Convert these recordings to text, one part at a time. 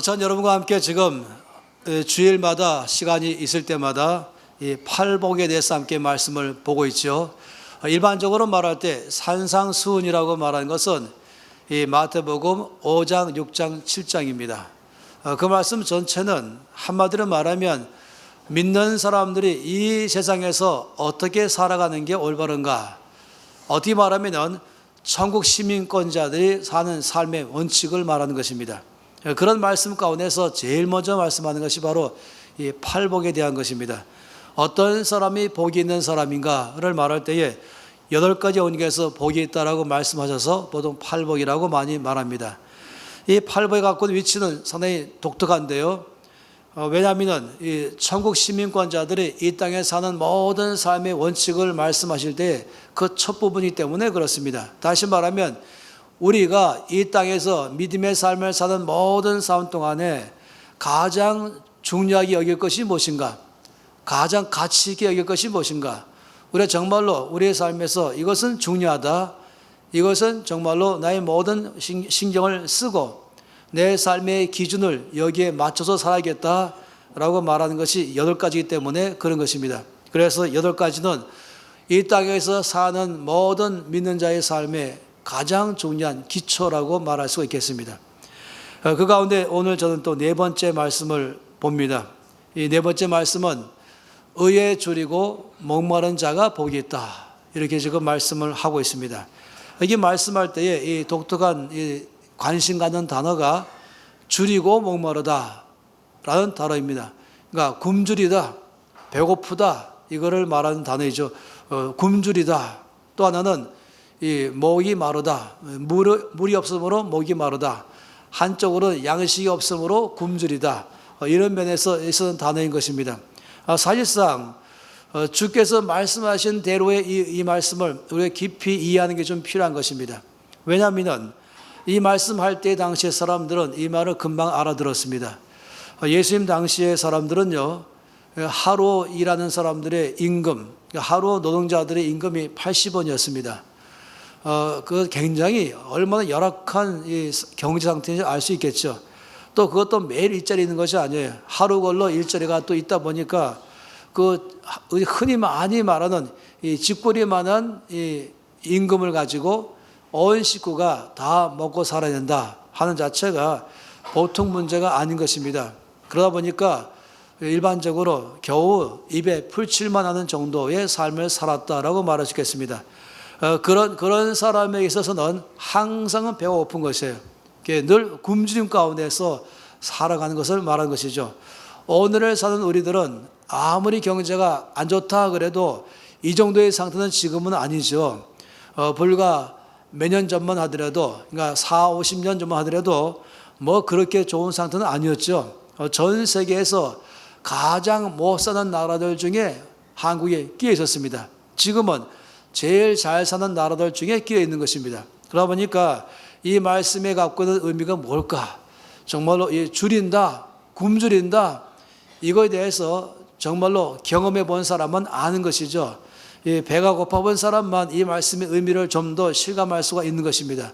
전 여러분과 함께 지금 주일마다 시간이 있을 때마다 이 팔복에 대해서 함께 말씀을 보고 있죠. 일반적으로 말할 때 산상수훈이라고 말하는 것은 이 마태복음 5장, 6장, 7장입니다. 그 말씀 전체는 한마디로 말하면 믿는 사람들이 이 세상에서 어떻게 살아가는 게 올바른가, 어떻게 말하면 천국 시민권자들이 사는 삶의 원칙을 말하는 것입니다. 그런 말씀 가운데서 제일 먼저 말씀하는 것이 바로 이 팔복에 대한 것입니다. 어떤 사람이 복이 있는 사람인가를 말할 때에 8가지 원칙에서 복이 있다라고 말씀하셔서 보통 팔복이라고 많이 말합니다. 이 팔복이 갖고 있는 위치는 상당히 독특한데요. 왜냐하면 이 천국 시민권자들이 이 땅에 사는 모든 삶의 원칙을 말씀하실 때 그 첫 부분이기 때문에 그렇습니다. 다시 말하면 우리가 이 땅에서 믿음의 삶을 사는 모든 삶 동안에 가장 중요하게 여길 것이 무엇인가? 가장 가치 있게 여길 것이 무엇인가? 우리가 정말로 우리의 삶에서 이것은 중요하다. 이것은 정말로 나의 모든 신경을 쓰고 내 삶의 기준을 여기에 맞춰서 살아야겠다라고 말하는 것이 8가지이기 때문에 그런 것입니다. 그래서 8가지는 이 땅에서 사는 모든 믿는 자의 삶에 가장 중요한 기초라고 말할 수가 있겠습니다. 그 가운데 오늘 저는 또 4번째 말씀을 봅니다. 이 4번째 말씀은 의에 줄이고 목마른 자가 복이 있다, 이렇게 지금 말씀을 하고 있습니다. 이게 말씀할 때에 이 독특한 이 관심 갖는 단어가 줄이고 목마르다 라는 단어입니다. 그러니까 굶주리다, 배고프다, 이거를 말하는 단어이죠. 굶주리다. 또 하나는 이 목이 마르다, 물이 없으므로 목이 마르다, 한쪽으로 양식이 없으므로 굶주리다, 이런 면에서 쓰는 단어인 것입니다. 사실상 주께서 말씀하신 대로의 이 말씀을 우리가 깊이 이해하는 게 좀 필요한 것입니다. 왜냐하면 이 말씀할 때 당시의 사람들은 이 말을 금방 알아들었습니다. 예수님 당시의 사람들은요, 하루 일하는 사람들의 임금, 하루 노동자들의 임금이 80원이었습니다. 그 굉장히 얼마나 열악한 이 경제 상태인지 알 수 있겠죠. 또 그것도 매일 일자리 있는 것이 아니에요. 하루 걸러 일자리가 또 있다 보니까 그 흔히 많이 말하는 이 집거리만한 이 임금을 가지고 온 식구가 다 먹고 살아야 된다 하는 자체가 보통 문제가 아닌 것입니다. 그러다 보니까 일반적으로 겨우 입에 풀칠만 하는 정도의 삶을 살았다라고 말할 수 있겠습니다. 그런 사람에 있어서는 항상 배가 고픈 것이에요. 늘 굶주림 가운데서 살아가는 것을 말하는 것이죠. 오늘을 사는 우리들은 아무리 경제가 안 좋다 그래도 이 정도의 상태는 지금은 아니죠. 불과 몇 년 전만 하더라도, 그러니까 40-50년 전만 하더라도 뭐 그렇게 좋은 상태는 아니었죠. 전 세계에서 가장 못 사는 나라들 중에 한국에 끼어 있었습니다. 지금은 제일 잘 사는 나라들 중에 끼어 있는 것입니다. 그러다 보니까 이 말씀에 갖고 있는 의미가 뭘까? 정말로 줄인다, 굶주린다, 이거에 대해서 정말로 경험해 본 사람은 아는 것이죠. 배가 고파 본 사람만 이 말씀의 의미를 좀 더 실감할 수가 있는 것입니다.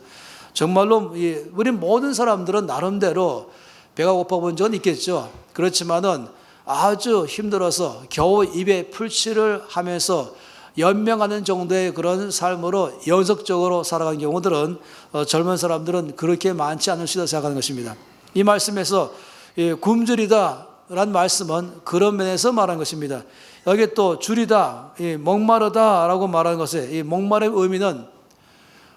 정말로 우리 모든 사람들은 나름대로 배가 고파 본 적은 있겠죠. 그렇지만은 아주 힘들어서 겨우 입에 풀칠을 하면서 연명하는 정도의 그런 삶으로 연속적으로 살아가는 경우들은 젊은 사람들은 그렇게 많지 않을 수 있다고 생각하는 것입니다. 이 말씀에서 굶주리다라는 말씀은 그런 면에서 말하는 것입니다. 여기 또 줄이다, 목마르다라고 말하는 것에 이 목마름의 의미는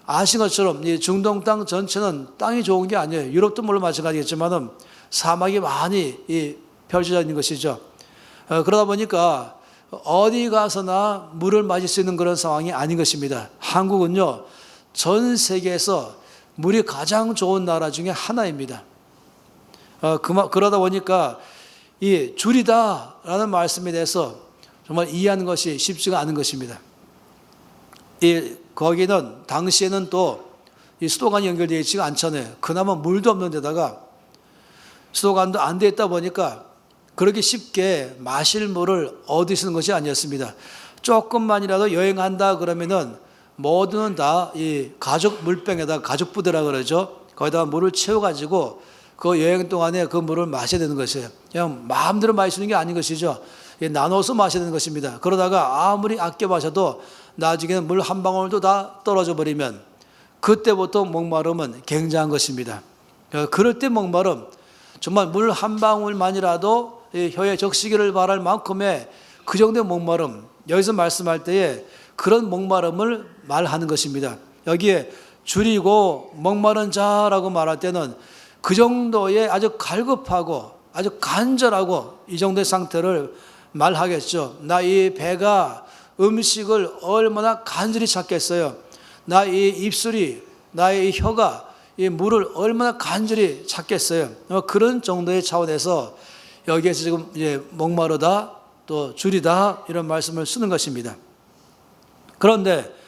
아신 것처럼 이 중동 땅 전체는 땅이 좋은 게 아니에요. 유럽도 물론 마찬가지겠지만은 사막이 많이 펼쳐져 있는 것이죠. 그러다 보니까 어디 가서나 물을 마실 수 있는 그런 상황이 아닌 것입니다. 한국은요, 전 세계에서 물이 가장 좋은 나라 중에 하나입니다. 그러다 보니까 이 줄이다라는 말씀에 대해서 정말 이해하는 것이 쉽지가 않은 것입니다. 거기는 당시에는 또 이 수도관이 연결되어 있지가 않잖아요. 그나마 물도 없는 데다가 수도관도 안 되어 있다 보니까 그렇게 쉽게 마실 물을 얻으시는 것이 아니었습니다. 조금만이라도 여행한다 그러면은 모두는 다 이 가죽 물병에다 가죽 부대라 그러죠. 거기다가 물을 채워가지고 그 여행 동안에 그 물을 마셔야 되는 것이에요. 그냥 마음대로 마시는 게 아닌 것이죠. 나눠서 마셔야 되는 것입니다. 그러다가 아무리 아껴 마셔도 나중에는 물 한 방울도 다 떨어져 버리면 그때부터 목마름은 굉장한 것입니다. 그럴 때 목마름, 정말 물 한 방울만이라도 혀에 적시기를 바랄 만큼의 그 정도의 목마름, 여기서 말씀할 때에 그런 목마름을 말하는 것입니다. 여기에 줄이고 목마른 자라고 말할 때는 그 정도의 아주 갈급하고 아주 간절하고 이 정도의 상태를 말하겠죠. 나 이 배가 음식을 얼마나 간절히 찾겠어요. 나 이 입술이, 나의 이 혀가 이 물을 얼마나 간절히 찾겠어요. 그런 정도의 차원에서 여기에서 지금 이제 목마르다 또 줄이다 이런 말씀을 쓰는 것입니다. 그런데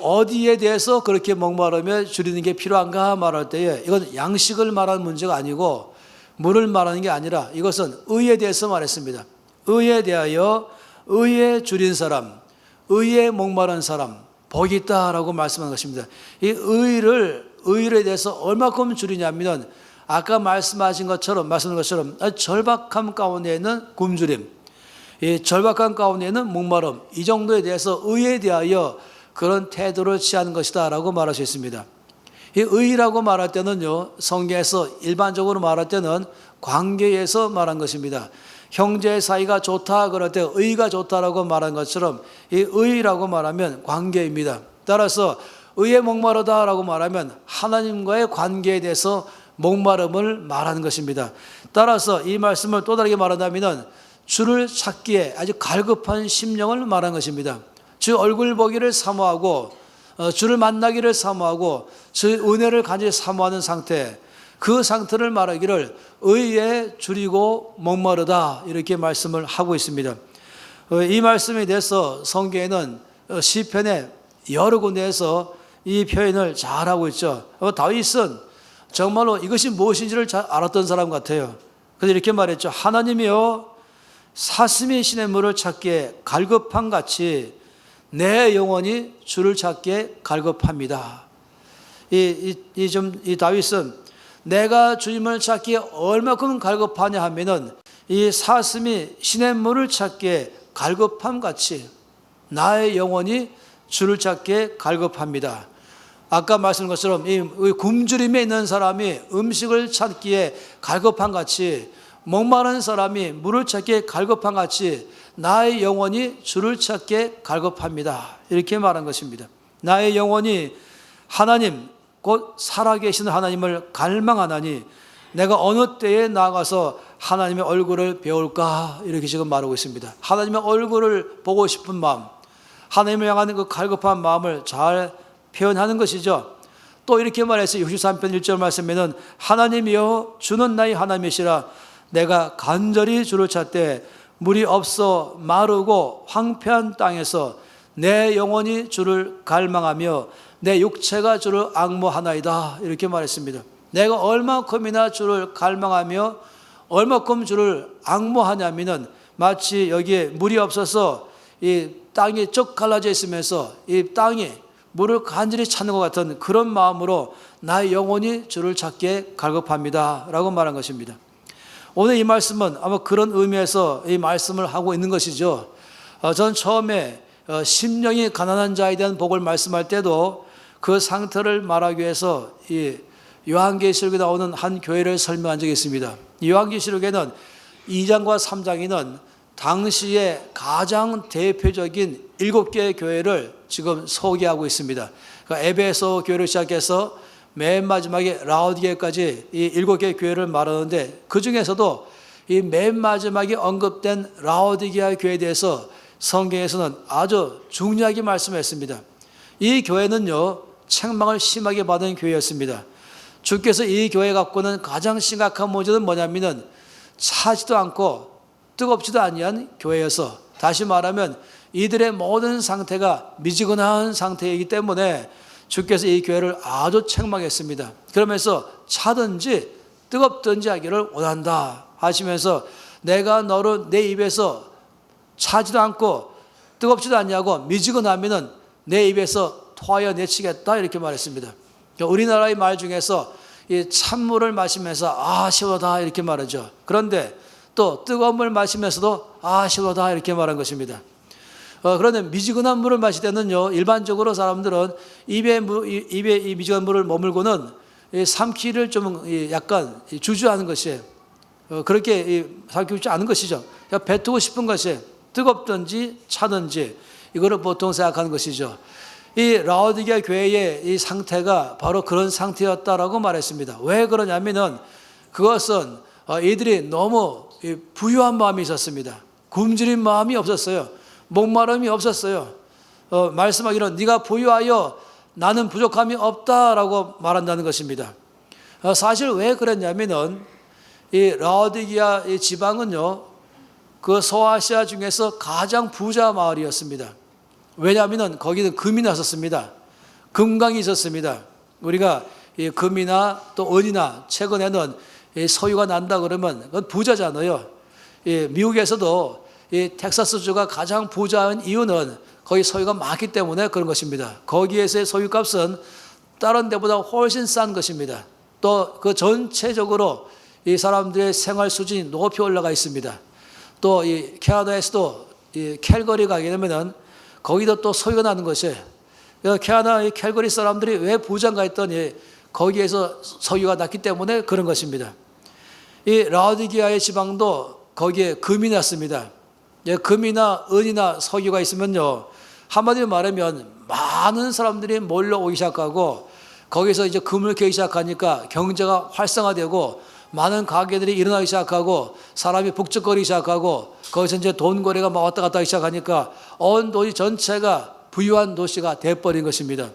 어디에 대해서 그렇게 목마르며 줄이는 게 필요한가 말할 때에 이건 양식을 말하는 문제가 아니고 물을 말하는 게 아니라 이것은 의에 대해서 말했습니다. 의에 대하여 의에 줄인 사람, 의에 목마른 사람 복이 있다라고 말씀한 것입니다. 이 의에 대해서 얼마큼 줄이냐면 아까 말씀하신 것처럼 절박함 가운데에는 굶주림, 이 절박함 가운데에는 목마름, 이 정도에 대해서 의에 대하여 그런 태도를 취하는 것이다라고 말할 수 있습니다. 이 의라고 말할 때는요, 성경에서 일반적으로 말할 때는 관계에서 말한 것입니다. 형제 사이가 좋다 그럴 때 의가 좋다라고 말한 것처럼 이 의라고 말하면 관계입니다. 따라서 의에 목마르다라고 말하면 하나님과의 관계에 대해서 목마름을 말하는 것입니다. 따라서 이 말씀을 또 다르게 말한다면 주를 찾기에 아주 갈급한 심령을 말하는 것입니다. 주 얼굴 보기를 사모하고 주를 만나기를 사모하고 주의 은혜를 간절히 사모하는 상태, 그 상태를 말하기를 의에 줄이고 목마르다 이렇게 말씀을 하고 있습니다. 이 말씀에 대해서 성경에는 시편에 여러 군데에서 이 표현을 잘 하고 있죠. 다윗은 정말로 이것이 무엇인지를 잘 알았던 사람 같아요. 그래서 이렇게 말했죠. 하나님이여 사슴이 시냇물을 찾기에 갈급한 같이 내 영혼이 주를 찾기에 갈급합니다. 이 다윗은 내가 주님을 찾기에 얼마큼 갈급하냐 하면은 이 사슴이 시냇물을 찾기에 갈급함 같이 나의 영혼이 주를 찾기에 갈급합니다. 아까 말씀한 것처럼 이 굶주림에 있는 사람이 음식을 찾기에 갈급한 같이 목마른 사람이 물을 찾기에 갈급한 같이 나의 영혼이 주를 찾기에 갈급합니다. 이렇게 말한 것입니다. 나의 영혼이 하나님 곧 살아계신 하나님을 갈망하나니 내가 어느 때에 나가서 하나님의 얼굴을 배울까 이렇게 지금 말하고 있습니다. 하나님의 얼굴을 보고 싶은 마음, 하나님을 향하는 그 갈급한 마음을 잘 표현하는 것이죠. 또 이렇게 말했어요. 63편 1절 말씀에는 하나님이여 주는 나의 하나님이시라 내가 간절히 주를 찾되 물이 없어 마르고 황폐한 땅에서 내 영혼이 주를 갈망하며 내 육체가 주를 앙모하나이다 이렇게 말했습니다. 내가 얼마큼이나 주를 갈망하며 얼마큼 주를 앙모하냐면은 마치 여기에 물이 없어서 이 땅이 쩍 갈라져 있으면서 이 땅이 물을 간절히 찾는 것 같은 그런 마음으로 나의 영혼이 주를 찾기에 갈급합니다 라고 말한 것입니다. 오늘 이 말씀은 아마 그런 의미에서 이 말씀을 하고 있는 것이죠. 저는 처음에 심령이 가난한 자에 대한 복을 말씀할 때도 그 상태를 말하기 위해서 이 요한계시록에 나오는 한 교회를 설명한 적이 있습니다. 이 요한계시록에는 2장과 3장에는 당시에 가장 대표적인 7개의 교회를 지금 소개하고 있습니다. 그러니까 에베소 교회를 시작해서 맨 마지막에 라오디게까지 이 7개의 교회를 말하는데 그 중에서도 이 맨 마지막에 언급된 라오디게아 교회에 대해서 성경에서는 아주 중요하게 말씀했습니다. 이 교회는요 책망을 심하게 받은 교회였습니다. 주께서 이 교회 갖고는 가장 심각한 문제는 뭐냐면은 차지도 않고 뜨겁지도 아니한 교회여서, 다시 말하면 이들의 모든 상태가 미지근한 상태이기 때문에 주께서 이 교회를 아주 책망했습니다. 그러면서 차든지 뜨겁든지 하기를 원한다 하시면서 내가 너를 내 입에서 차지도 않고 뜨겁지도 않냐고 미지근하면은 내 입에서 토하여 내치겠다 이렇게 말했습니다. 우리나라의 말 중에서 이 찬물을 마시면서 아 시원하다 이렇게 말하죠. 그런데 또 뜨거운 물 마시면서도 아 시원하다 이렇게 말한 것입니다. 그런데 미지근한 물을 마실 때는요, 일반적으로 사람들은 입에 이 미지근한 물을 머물고는 삼키를 좀 약간 주저하는 것이에요. 그렇게 삼키지 않은 것이죠. 그러니까 뱉고 싶은 것이 뜨겁든지 차든지 이거를 보통 생각하는 것이죠. 이 라오디게아 교회의 이 상태가 바로 그런 상태였다라고 말했습니다. 왜 그러냐면은 그것은 이들이 너무 부유한 마음이 있었습니다. 굶주린 마음이 없었어요. 목마름이 없었어요. 말씀하기는 네가 부유하여 나는 부족함이 없다라고 말한다는 것입니다. 사실 왜 그랬냐면은 이 라오디게아 이 지방은요, 그 소아시아 중에서 가장 부자 마을이었습니다. 왜냐하면은 거기는 금이 났었습니다. 금강이 있었습니다. 우리가 이 금이나 또 은이나 최근에는 이 소유가 난다 그러면 그건 부자잖아요. 미국에서도 이 텍사스주가 가장 부자인 이유는 거기 소유가 많기 때문에 그런 것입니다. 거기에서의 소유값은 다른 데보다 훨씬 싼 것입니다. 또 그 전체적으로 이 사람들의 생활 수준이 높이 올라가 있습니다. 또 이 캐나다에서도 이 캘거리 가게 되면은 거기도 또 소유가 나는 것이에요. 캐나다 이 캘거리 사람들이 왜 부자인가 했더니 거기에서 소유가 났기 때문에 그런 것입니다. 이 라오디게아의 지방도 거기에 금이 났습니다. 금이나 은이나 석유가 있으면요, 한마디로 말하면 많은 사람들이 몰려오기 시작하고 거기서 이제 금을 캐기 시작하니까 경제가 활성화되고 많은 가게들이 일어나기 시작하고 사람이 북적거리기 시작하고 거기서 이제 돈 거래가 막 왔다 갔다 하기 시작하니까 온 도시 전체가 부유한 도시가 돼버린 것입니다.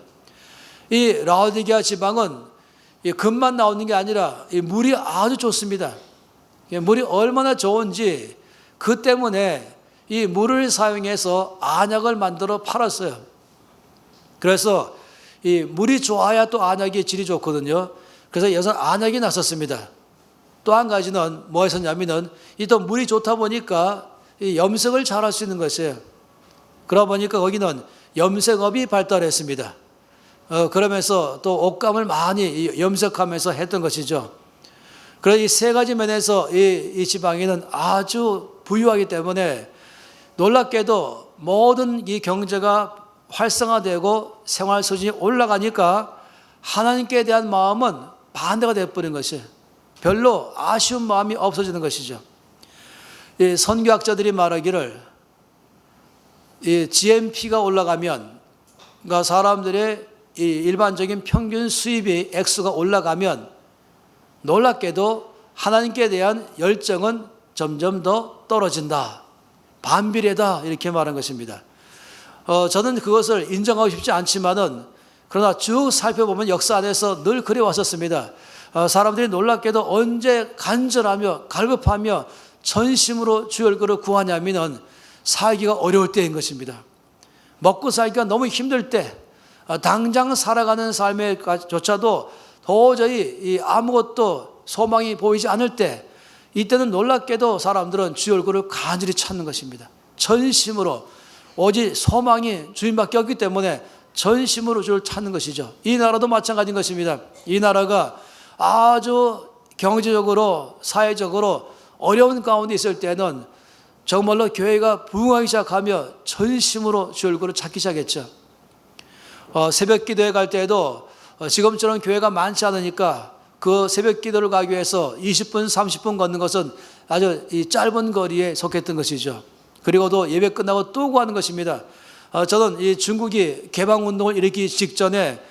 이 라오디게아 지방은 이 금만 나오는 게 아니라 이 물이 아주 좋습니다. 물이 얼마나 좋은지 그 때문에 이 물을 사용해서 안약을 만들어 팔았어요. 그래서 이 물이 좋아야 또 안약의 질이 좋거든요. 그래서 여기서 안약이 났었습니다. 또 한 가지는 뭐였었냐면은 이 또 물이 좋다 보니까 이 염색을 잘할 수 있는 것이에요. 그러다 보니까 거기는 염색업이 발달했습니다. 그러면서 또 옷감을 많이 염색하면서 했던 것이죠. 그래서 이 세 가지 면에서 이 지방에는 아주 부유하기 때문에 놀랍게도 모든 이 경제가 활성화되고 생활 수준이 올라가니까 하나님께 대한 마음은 반대가 되어버린 것이에요. 별로 아쉬운 마음이 없어지는 것이죠. 이 선교학자들이 말하기를 이 GNP가 올라가면, 그러니까 사람들의 이 일반적인 평균 수입의 액수가 올라가면 놀랍게도 하나님께 대한 열정은 점점 더 떨어진다. 반비례다 이렇게 말한 것입니다. 저는 그것을 인정하고 싶지 않지만은 그러나 쭉 살펴보면 역사 안에서 늘 그래 왔었습니다. 사람들이 놀랍게도 언제 간절하며 갈급하며 전심으로 주 얼굴을 구하냐면은 살기가 어려울 때인 것입니다. 먹고 살기가 너무 힘들 때, 당장 살아가는 삶에조차도 도저히 아무것도 소망이 보이지 않을 때, 이때는 놀랍게도 사람들은 주 얼굴을 간절히 찾는 것입니다. 전심으로, 오직 소망이 주님밖에 없기 때문에 전심으로 주를 찾는 것이죠. 이 나라도 마찬가지인 것입니다. 이 나라가 아주 경제적으로 사회적으로 어려운 가운데 있을 때는 정말로 교회가 부흥하기 시작하며 전심으로 주 얼굴을 찾기 시작했죠. 새벽 기도에 갈 때에도 지금처럼 교회가 많지 않으니까 그 새벽 기도를 가기 위해서 20분 30분 걷는 것은 아주 이 짧은 거리에 속했던 것이죠. 그리고도 예배 끝나고 또 구하는 것입니다. 저는 이 중국이 개방운동을 일으키기 직전에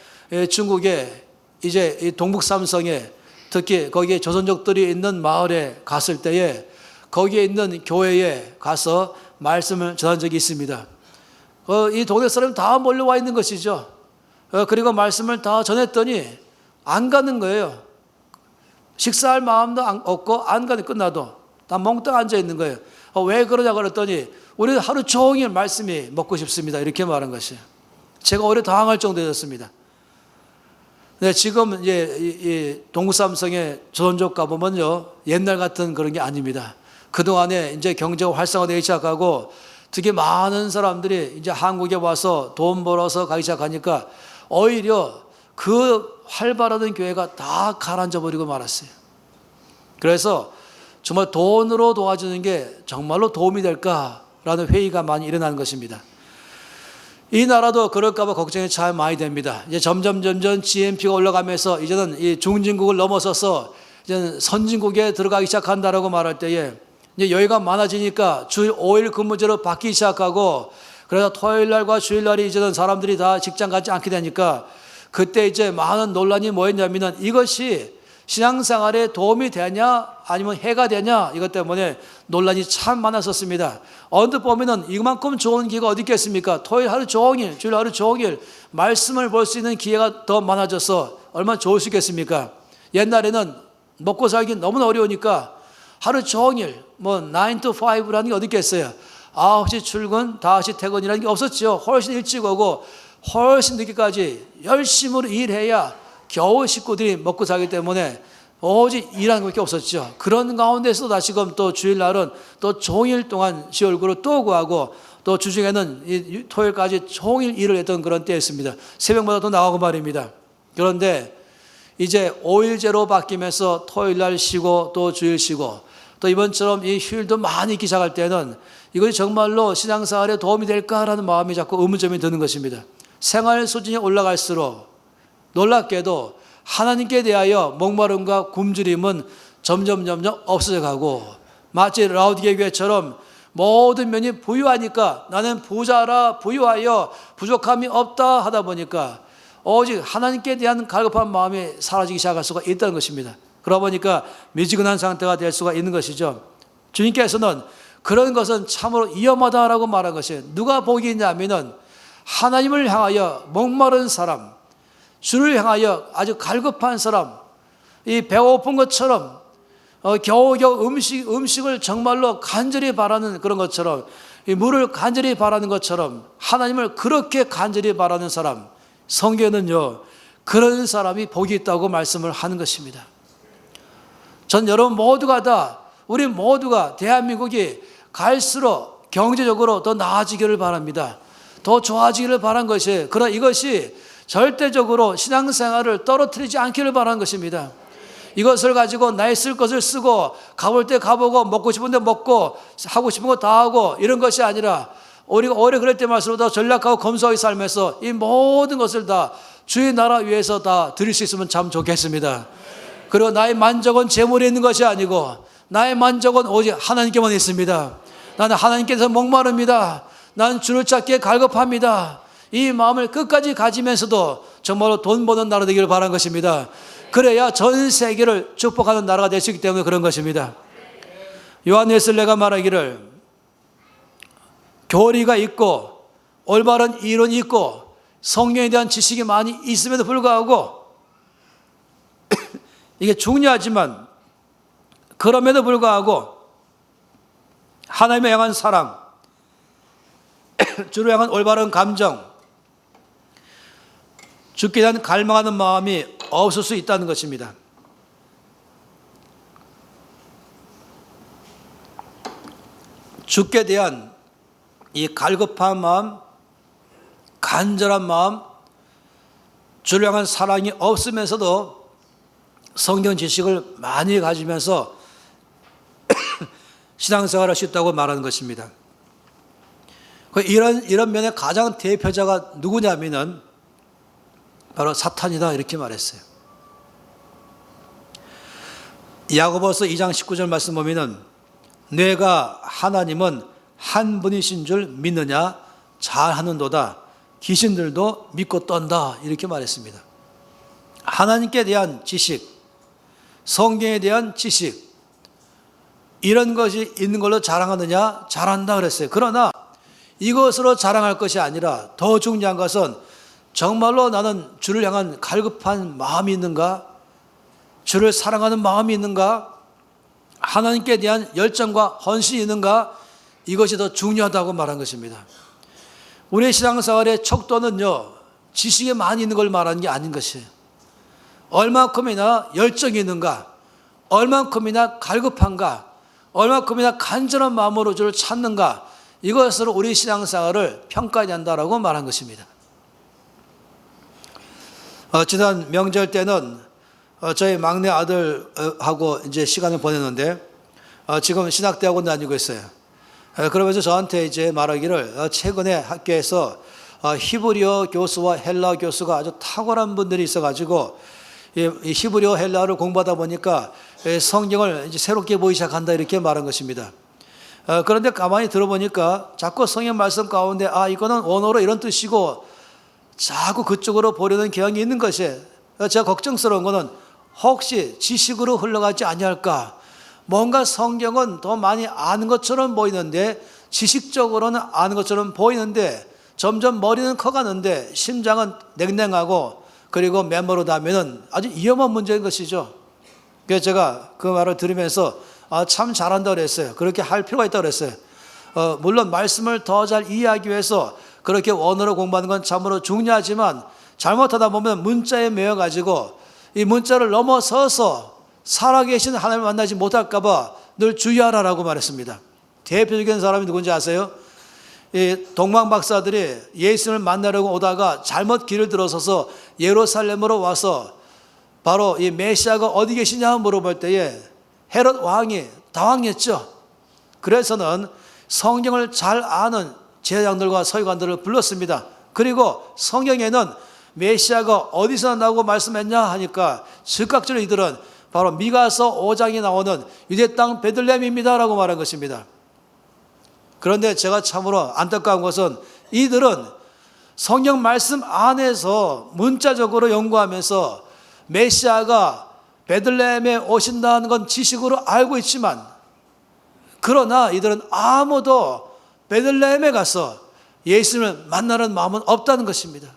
중국에 이제 이 동북 삼성에, 특히 거기에 조선족들이 있는 마을에 갔을 때에 거기에 있는 교회에 가서 말씀을 전한 적이 있습니다. 이 동네 사람이 다 몰려와 있는 것이죠. 그리고 말씀을 다 전했더니 안 가는 거예요. 식사할 마음도 없고 안 가는, 끝나도 다 멍땅 앉아 있는 거예요. 왜 그러냐 그랬더니 우리는 하루 종일 말씀이 먹고 싶습니다 이렇게 말한 것이에요. 제가 오히려 당황할 정도였습니다. 네, 지금 이제 이 동구삼성에 조선족 가보면요, 옛날 같은 그런 게 아닙니다. 그동안에 이제 경제가 활성화되기 시작하고 특히 많은 사람들이 이제 한국에 와서 돈 벌어서 가기 시작하니까 오히려 그 활발하던 교회가 다 가라앉아 버리고 말았어요. 그래서 정말 돈으로 도와주는 게 정말로 도움이 될까라는 회의가 많이 일어나는 것입니다. 이 나라도 그럴까봐 걱정이 참 많이 됩니다. 이제 점점 GNP가 올라가면서 이제는 이 중진국을 넘어서서 이제는 선진국에 들어가기 시작한다라고 말할 때에 이제 여유가 많아지니까 주일 5일 근무제로 바뀌기 시작하고, 그래서 토요일날과 주일날이 이제는 사람들이 다 직장 가지 않게 되니까 그때 이제 많은 논란이 뭐였냐면은 이것이 신앙생활에 도움이 되냐 아니면 해가 되냐, 이것 때문에 논란이 참 많았었습니다. 언뜻 보면은 이만큼 좋은 기회가 어디 있겠습니까? 토요일 하루 종일, 주일 하루 종일 말씀을 볼 수 있는 기회가 더 많아져서 얼마나 좋을 수 있겠습니까? 옛날에는 먹고 살기 너무나 어려우니까 하루 종일 뭐 9 to 5라는 게 어디 있겠어요? 9시 출근, 5시 퇴근이라는 게 없었죠. 훨씬 일찍 오고 훨씬 늦게까지 열심으로 일해야 겨우 식구들이 먹고 살기 때문에 오직 일하는 것밖에 없었죠. 그런 가운데서 다시금 또 주일날은 또 종일 동안 지 얼굴을 또 구하고, 또 주중에는 토요일까지 종일 일을 했던 그런 때였습니다. 새벽마다 또 나가고 말입니다. 그런데 이제 5일제로 바뀌면서 토요일날 쉬고 또 주일 쉬고 또 이번처럼 이 휴일도 많이 있기 시작할 때는 이것이 정말로 신앙생활에 도움이 될까라는 마음이 자꾸 의문점이 드는 것입니다. 생활 수준이 올라갈수록 놀랍게도 하나님께 대하여 목마름과 굶주림은 점점 없어져 가고, 마치 라우디게 교회처럼 모든 면이 부유하니까 나는 부자라 부유하여 부족함이 없다 하다 보니까 오직 하나님께 대한 갈급한 마음이 사라지기 시작할 수가 있다는 것입니다. 그러다 보니까 미지근한 상태가 될 수가 있는 것이죠. 주님께서는 그런 것은 참으로 위험하다라고 말한 것이 누가 복이 있냐면은 하나님을 향하여 목마른 사람, 주를 향하여 아주 갈급한 사람, 이 배고픈 것처럼 겨우겨우 음식을 정말로 간절히 바라는 그런 것처럼, 이 물을 간절히 바라는 것처럼 하나님을 그렇게 간절히 바라는 사람, 성경에는요 그런 사람이 복이 있다고 말씀을 하는 것입니다. 전 여러분 모두가 다, 우리 모두가 대한민국이 갈수록 경제적으로 더 나아지기를 바랍니다. 더 좋아지기를 바란 것이, 그러나 이것이 절대적으로 신앙생활을 떨어뜨리지 않기를 바라는 것입니다. 이것을 가지고 나의 쓸 것을 쓰고 가볼 때 가보고 먹고 싶은 데 먹고 하고 싶은 거 다 하고 이런 것이 아니라, 우리가 오래 그럴 때 말씀보다 전략하고 검소하게 살면서 이 모든 것을 다 주의 나라 위해서 다 드릴 수 있으면 참 좋겠습니다. 그리고 나의 만족은 재물에 있는 것이 아니고 나의 만족은 오직 하나님께만 있습니다. 나는 하나님께서 목마릅니다. 나는 주를 찾기에 갈급합니다. 이 마음을 끝까지 가지면서도 정말로 돈 버는 나라 되기를 바란 것입니다. 그래야 전 세계를 축복하는 나라가 될 수 있기 때문에 그런 것입니다. 요한 웨슬레가 말하기를 교리가 있고 올바른 이론이 있고 성경에 대한 지식이 많이 있음에도 불구하고 이게 중요하지만 그럼에도 불구하고 하나님을 향한 사랑, 주를 향한 올바른 감정, 죽게 대한 갈망하는 마음이 없을 수 있다는 것입니다. 죽게 대한 이 갈급한 마음, 간절한 마음, 주를 향한 사랑이 없으면서도 성경 지식을 많이 가지면서 신앙생활을 할 수 있다고 말하는 것입니다. 이런 면의 가장 대표자가 누구냐면은 바로 사탄이다, 이렇게 말했어요. 야고보서 2장 19절 말씀 보면은 내가 하나님은 한 분이신 줄 믿느냐 잘하는도다 귀신들도 믿고 떤다, 이렇게 말했습니다. 하나님께 대한 지식, 성경에 대한 지식, 이런 것이 있는 걸로 자랑하느냐? 잘한다 그랬어요. 그러나 이것으로 자랑할 것이 아니라 더 중요한 것은 정말로 나는 주를 향한 갈급한 마음이 있는가? 주를 사랑하는 마음이 있는가? 하나님께 대한 열정과 헌신이 있는가? 이것이 더 중요하다고 말한 것입니다. 우리의 신앙생활의 척도는요, 지식이 많이 있는 걸 말하는 게 아닌 것이에요. 얼마큼이나 열정이 있는가? 얼마큼이나 갈급한가? 얼마큼이나 간절한 마음으로 주를 찾는가? 이것으로 우리 신앙생활을 평가해야 한다라고 말한 것입니다. 지난 명절 때는 저희 막내 아들하고 이제 시간을 보냈는데 지금 신학대학원 다니고 있어요. 그러면서 저한테 이제 말하기를 최근에 학교에서 히브리어 교수와 헬라 교수가 아주 탁월한 분들이 있어가지고 이 히브리어 헬라를 공부하다 보니까 성경을 이제 새롭게 보이기 시작한다 이렇게 말한 것입니다. 그런데 가만히 들어보니까 자꾸 성경 말씀 가운데 이거는 원어로 이런 뜻이고 자꾸 그쪽으로 보려는 경향이 있는 것이에요. 제가 걱정스러운 것은 혹시 지식으로 흘러가지 아니할까. 뭔가 성경은 더 많이 아는 것처럼 보이는데 지식적으로는 아는 것처럼 보이는데 점점 머리는 커가는데 심장은 냉랭하고 그리고 메모로다면은 아주 위험한 문제인 것이죠. 그래서 제가 그 말을 들으면서 참 잘한다고 그랬어요. 그렇게 할 필요가 있다고 그랬어요. 물론 말씀을 더 잘 이해하기 위해서 그렇게 원어로 공부하는 건 참으로 중요하지만 잘못하다 보면 문자에 매여가지고 이 문자를 넘어서서 살아계신 하나님을 만나지 못할까 봐 늘 주의하라라고 말했습니다. 대표적인 사람이 누군지 아세요? 이 동방 박사들이 예수님을 만나려고 오다가 잘못 길을 들어서서 예루살렘으로 와서 바로 이 메시아가 어디 계시냐 물어볼 때에 헤롯 왕이 당황했죠. 그래서는 성경을 잘 아는 제사장들과 서기관들을 불렀습니다. 그리고 성경에는 메시아가 어디서 나오고 말씀했냐 하니까 즉각적으로 이들은 바로 미가서 5장에 나오는 유대 땅 베들레헴입니다 라고 말한 것입니다. 그런데 제가 참으로 안타까운 것은 이들은 성경 말씀 안에서 문자적으로 연구하면서 메시아가 베들레헴에 오신다는 건 지식으로 알고 있지만 그러나 이들은 아무도 베들레헴에 가서 예수님을 만나는 마음은 없다는 것입니다.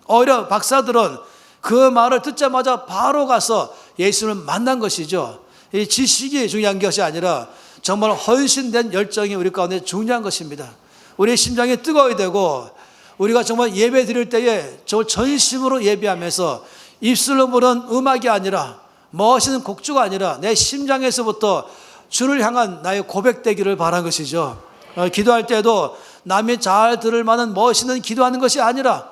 오히려 박사들은 그 말을 듣자마자 바로 가서 예수님을 만난 것이죠. 이 지식이 중요한 것이 아니라 정말 헌신된 열정이 우리 가운데 중요한 것입니다. 우리의 심장이 뜨거워야 되고 우리가 정말 예배 드릴 때에 저 전심으로 예배하면서 입술로 부르는 음악이 아니라 멋있는 곡주가 아니라 내 심장에서부터 주를 향한 나의 고백되기를 바란 것이죠. 기도할 때도 남이 잘 들을 만한 멋있는 기도하는 것이 아니라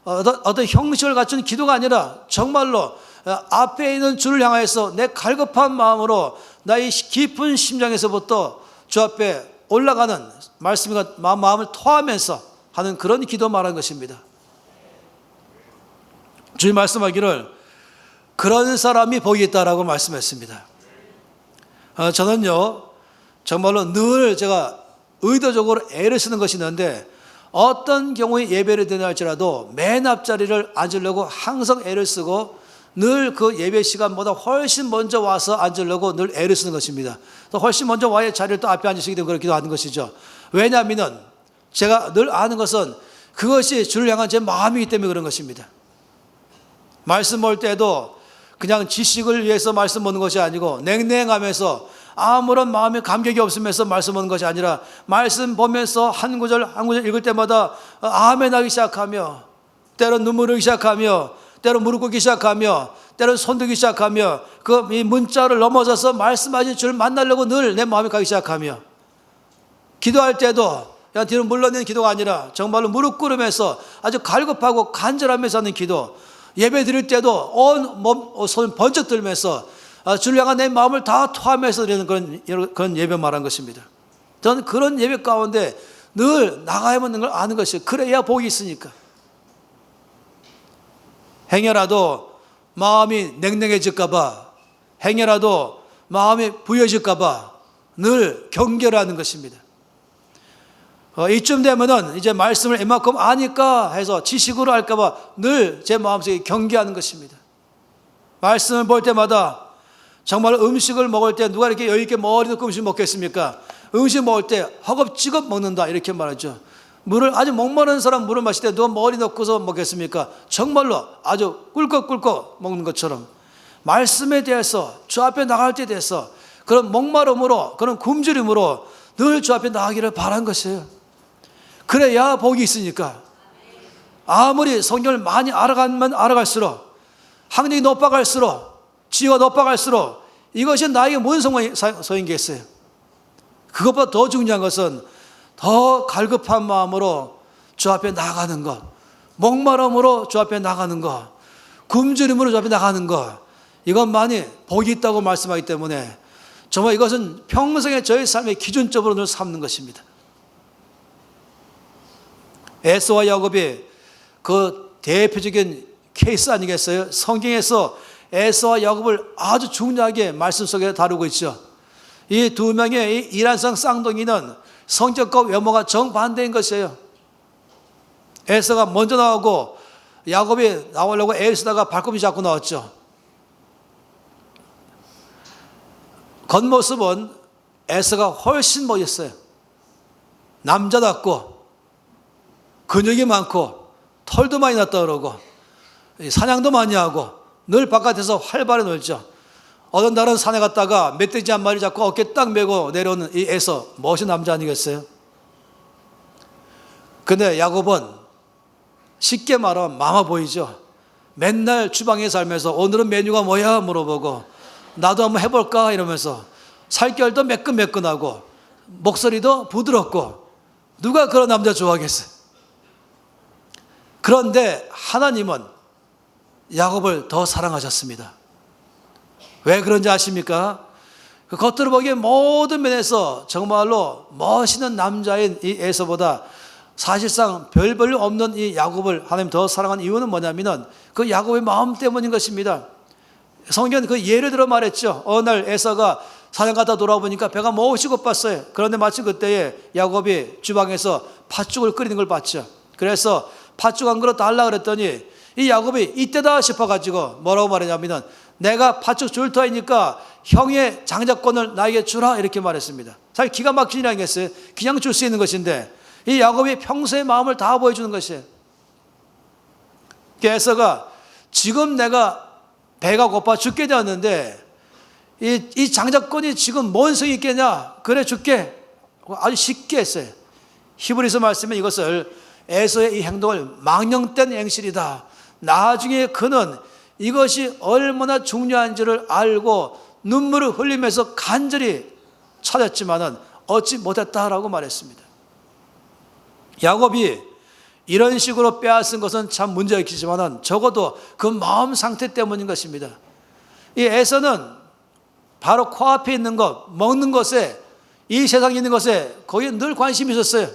어떤 형식을 갖춘 기도가 아니라 정말로 앞에 있는 주를 향해서 내 갈급한 마음으로 나의 깊은 심장에서부터 주 앞에 올라가는 말씀과 마음을 토하면서 하는 그런 기도 말한 것입니다. 주님 말씀하기를 그런 사람이 복이 있다라고 말씀했습니다. 저는요 정말로 늘 제가 의도적으로 애를 쓰는 것이 있는데 어떤 경우에 예배를 드냐 할지라도 맨 앞자리를 앉으려고 항상 애를 쓰고 늘 그 예배 시간보다 훨씬 먼저 와서 앉으려고 늘 애를 쓰는 것입니다. 또 훨씬 먼저 와야 자리를 또 앞에 앉으시기 때문에 그렇기도 하는 것이죠. 왜냐하면 제가 늘 아는 것은 그것이 주를 향한 제 마음이기 때문에 그런 것입니다. 말씀 볼 때도 그냥 지식을 위해서 말씀 보는 것이 아니고 냉랭하면서 아무런 마음의 감격이 없으면서 말씀 보는 것이 아니라 말씀 보면서 한 구절 한 구절 읽을 때마다 아멘 하기 시작하며 때론 눈물 흘리기 시작하며 때론 무릎 꿇기 시작하며 때론 손 들기 시작하며 그 이 문자를 넘어서서 말씀하신 주를 만나려고 늘 내 마음이 가기 시작하며 기도할 때도 그냥 뒤로 물러내는 기도가 아니라 정말로 무릎 꿇으면서 아주 갈급하고 간절하면서 하는 기도 예배 드릴 때도 온 몸 손 번쩍 들면서 주를 향한 내 마음을 다 토하면서 드리는 그런 예배 말한 것입니다. 저는 그런 예배 가운데 늘 나가야 하는 걸 아는 것이에요. 그래야 복이 있으니까. 행여라도 마음이 냉랭해질까 봐 행여라도 마음이 부여질까 봐 늘 경계를 하는 것입니다. 이쯤 되면은 이제 말씀을 이만큼 아니까 해서 지식으로 할까 봐 늘 제 마음속에 경계하는 것입니다. 말씀을 볼 때마다 정말 음식을 먹을 때 누가 이렇게 여유 있게 머리 놓고 음식 먹겠습니까? 음식 먹을 때 허겁지겁 먹는다 이렇게 말하죠. 물을 아주 목마른 사람 물을 마실 때 누가 머리 놓고서 먹겠습니까? 정말로 아주 꿀꺽꿀꺽 먹는 것처럼 말씀에 대해서 주 앞에 나갈 때 대해서 그런 목마름으로 그런 굶주림으로 늘 주 앞에 나가기를 바란 것이에요. 그래야 복이 있으니까. 아무리 성경을 많이 알아가면 알아갈수록 학력이 높아갈수록 지위가 높아갈수록 이것이 나에게 무슨 소용이겠어요? 그것보다 더 중요한 것은 더 갈급한 마음으로 주 앞에 나가는 것, 목마름으로 주 앞에 나가는 것, 굶주림으로 잡혀 나가는 것, 이것만이 복이 있다고 말씀하기 때문에 정말 이것은 평생의 저의 삶의 기준점으로 늘 삼는 것입니다. 에서와 야곱이 그 대표적인 케이스 아니겠어요? 성경에서 에서와 야곱을 아주 중요하게 말씀 속에 다루고 있죠. 이 두 명의 이 이란성 쌍둥이는 성격과 외모가 정반대인 것이에요. 에서가 먼저 나오고 야곱이 나오려고 애쓰다가 발꿈치 잡고 나왔죠. 겉모습은 에서가 훨씬 멋있어요. 남자답고 근육이 많고 털도 많이 났다 그러고 사냥도 많이 하고 늘 바깥에서 활발히 놀죠. 어떤 날은 산에 갔다가 멧돼지 한 마리 잡고 어깨 딱 메고 내려오는 이 에서 멋진 남자 아니겠어요? 근데 야곱은 쉽게 말하면 마마 보이죠. 맨날 주방에 살면서 오늘은 메뉴가 뭐야 물어보고 나도 한번 해볼까 이러면서 살결도 매끈매끈하고 목소리도 부드럽고 누가 그런 남자 좋아하겠어요? 그런데 하나님은 야곱을 더 사랑하셨습니다. 왜 그런지 아십니까? 그 겉으로 보기에 모든 면에서 정말로 멋있는 남자인 이 에서보다 사실상 별 볼 없는 이 야곱을 하나님 더 사랑한 이유는 뭐냐면은 그 야곱의 마음 때문인 것입니다. 성경은 그 예를 들어 말했죠. 어느 날 에서가 사냥 갔다 돌아보니까 배가 몹시 고팠어요. 그런데 마침 그때에 야곱이 주방에서 팥죽을 끓이는 걸 봤죠. 그래서 팥죽 한 그릇 달라 그랬더니 이 야곱이 이때다 싶어가지고 뭐라고 말했냐면은 내가 팥죽 줄 터이니까 형의 장자권을 나에게 주라 이렇게 말했습니다. 사실 기가 막힌 일 아니겠어요? 그냥 줄 수 있는 것인데 이 야곱이 평소의 마음을 다 보여주는 것이에요. 에서가 지금 내가 배가 고파 죽게 되었는데 이 장자권이 지금 뭔 성이 있겠냐? 그래 줄게. 아주 쉽게 했어요. 히브리서 말씀은 이것을 에서의 이 행동을 망령된 행실이다. 나중에 그는 이것이 얼마나 중요한지를 알고 눈물을 흘리면서 간절히 찾았지만은 얻지 못했다라고 말했습니다. 야곱이 이런 식으로 빼앗은 것은 참 문제가 있지만은 적어도 그 마음 상태 때문인 것입니다. 이 에서는 바로 코앞에 있는 것, 먹는 것에, 이 세상에 있는 것에 거기에 늘 관심이 있었어요.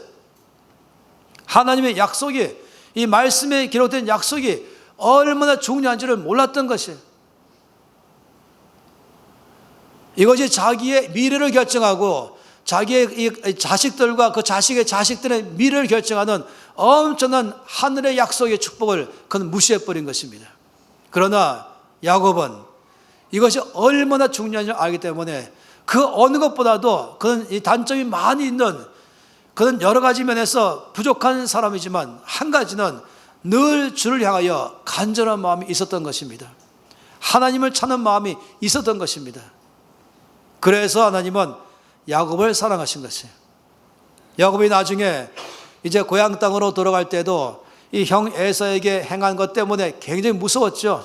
하나님의 약속이, 이 말씀에 기록된 약속이 얼마나 중요한지를 몰랐던 것이에요. 이것이 자기의 미래를 결정하고 자기의 이 자식들과 그 자식의 자식들의 미래를 결정하는 엄청난 하늘의 약속의 축복을 그는 무시해버린 것입니다. 그러나 야곱은 이것이 얼마나 중요한지 알기 때문에 그 어느 것보다도 그는 이 단점이 많이 있는, 그는 여러 가지 면에서 부족한 사람이지만 한 가지는 늘 주를 향하여 간절한 마음이 있었던 것입니다. 하나님을 찾는 마음이 있었던 것입니다. 그래서 하나님은 야곱을 사랑하신 것이에요. 야곱이 나중에 이제 고향 땅으로 돌아갈 때도 이 형 에서에게 행한 것 때문에 굉장히 무서웠죠.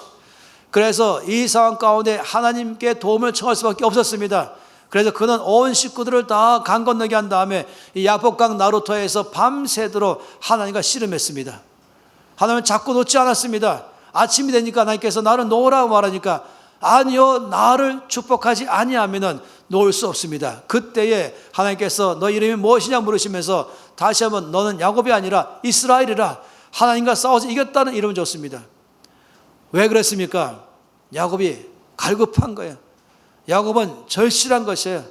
그래서 이 상황 가운데 하나님께 도움을 청할 수밖에 없었습니다. 그래서 그는 온 식구들을 다 강 건너게 한 다음에 이 야복강 나루터에서 밤새도록 하나님과 씨름했습니다. 하나님은 자꾸 놓지 않았습니다. 아침이 되니까 하나님께서 나를 놓으라고 말하니까 아니요, 나를 축복하지 아니하면은 놓을 수 없습니다. 그때에 하나님께서 너 이름이 무엇이냐 물으시면서 다시 한번 너는 야곱이 아니라 이스라엘이라, 하나님과 싸워서 이겼다는 이름을 줬습니다. 왜 그랬습니까? 야곱이 갈급한 거예요. 야곱은 절실한 것이에요.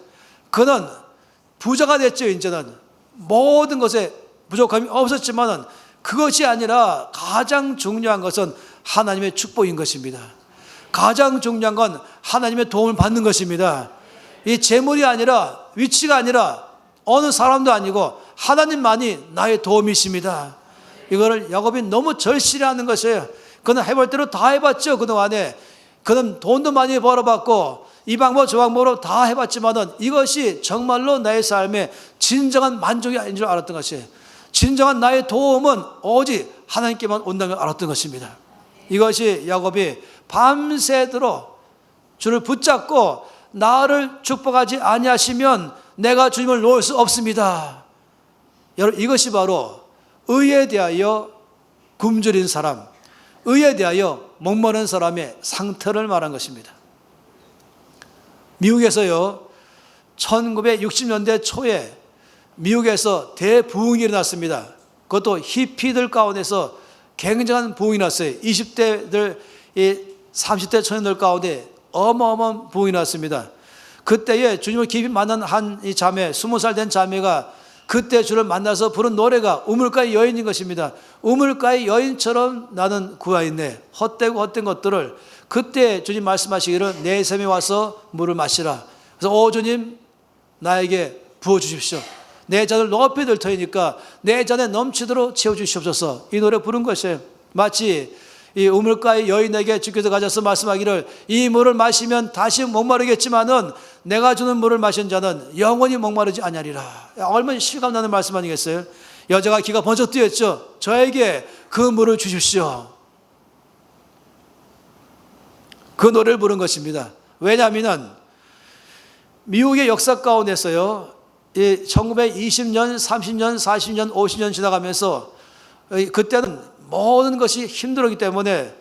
그는 부자가 됐죠. 이제는 모든 것에 부족함이 없었지만은 그것이 아니라 가장 중요한 것은 하나님의 축복인 것입니다. 가장 중요한 건 하나님의 도움을 받는 것입니다. 이 재물이 아니라, 위치가 아니라, 어느 사람도 아니고 하나님만이 나의 도움이십니다. 이거를 야곱이 너무 절실해하는 것이에요. 그는 해볼 대로 다 해봤죠. 그동안에 그는 돈도 많이 벌어봤고 이 방법 저 방법으로 다 해봤지만은 이것이 정말로 나의 삶에 진정한 만족이 아닌 줄 알았던 것이에요. 진정한 나의 도움은 오직 하나님께만 온다는 걸 알았던 것입니다. 이것이 야곱이 밤새도록 주를 붙잡고 나를 축복하지 아니하시면 내가 주님을 놓을 수 없습니다. 여러분, 이것이 바로 의에 대하여 굶주린 사람, 의에 대하여 목마른 사람의 상태를 말한 것입니다. 미국에서요, 1960년대 초에 미국에서 대부흥이 일어났습니다. 그것도 히피들 가운데서 굉장한 부흥이 났어요. 20대들, 30대 청년들 가운데 어마어마한 부흥이 났습니다. 그때에 주님을 깊이 만난 한 이 자매, 20살 된 자매가 그때 주를 만나서 부른 노래가 우물가의 여인인 것입니다. 우물가의 여인처럼 나는 구하였네. 헛되고 헛된 것들을 그때 주님 말씀하시기를 내 샘에 와서 물을 마시라. 그래서 오 주님 나에게 부어주십시오. 내 잔을 높이 들 터이니까 내 잔에 넘치도록 채워주시옵소서. 이 노래 부른 것이에요. 마치 이 우물가의 여인에게 주께서 가셔서 말씀하기를 이 물을 마시면 다시 목마르겠지만은 내가 주는 물을 마신 자는 영원히 목마르지 아니하리라. 얼마나 실감나는 말씀 아니겠어요? 여자가 기가 번쩍 뛰었죠. 저에게 그 물을 주십시오. 그 노래를 부른 것입니다. 왜냐하면 미국의 역사 가운데서요, 1920년, 30년, 40년, 50년 지나가면서 그때는 모든 것이 힘들었기 때문에